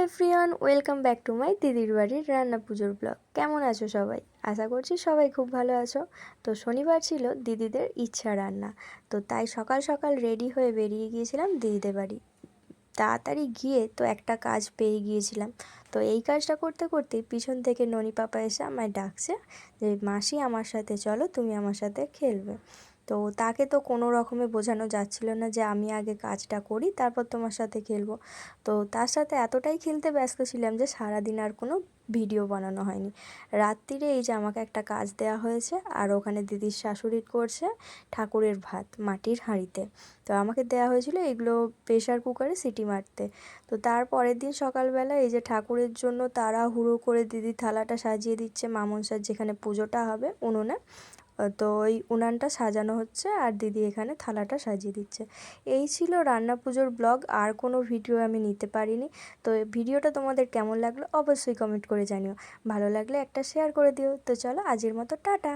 Everyone, welcome back to my দিদির বাড়ির রান্না পুজোর ব্লগ। কেমন আছো সবাই? আশা করছি সবাই খুব ভালো আছো। তো শনিবার ছিল দিদিদের ইচ্ছা রান্না, তো তাই সকাল সকাল রেডি হয়ে বেরিয়ে গিয়েছিলাম দিদিদের বাড়ি। তাড়াতাড়ি গিয়ে তো একটা কাজ পেয়ে গিয়েছিলাম। তো এই কাজটা করতে করতেই পিছন থেকে ননি পাপা এসে আমায় ডাকছে যে মাসি আমার সাথে চলো, তুমি আমার সাথে খেলবে। তো তাকে তো কোনো রকমে বোঝানো যাচ্ছিল না যে আমি আগে কাজটা করি তারপর তোমার সাথে খেলবো। তো তার সাথে এতটাই খেলতে ব্যস্ত ছিলাম যে সারাদিন আর কোনো ভিডিও বানানো হয়নি। রাত্রিরে এই যে আমাকে একটা কাজ দেওয়া হয়েছে, আর ওখানে দিদির শাশুড়ি করছে ঠাকুরের ভাত মাটির হাঁড়িতে। তো আমাকে দেওয়া হয়েছিল এগুলো প্রেশার কুকারে সিটি মারতে। তো তার পরের দিন সকালবেলা এই যে ঠাকুরের জন্য তাড়াহুড়ো করে দিদি থালাটা সাজিয়ে দিচ্ছে মামনসার যেখানে পুজোটা হবে উনুনে। তো ওই উনানটা সাজানো হচ্ছে আর দিদি এখানে থালাটা সাজিয়ে দিচ্ছে। এই ছিল রান্না পুজোর ব্লগ, আর কোনো ভিডিও আমি নিতে পারিনি। তো ভিডিওটা তোমাদের কেমন লাগলো অবশ্যই কমেন্ট করে জানিও। ভালো লাগলে একটা শেয়ার করে দিও। তো চলো আজকের মতো টাটা।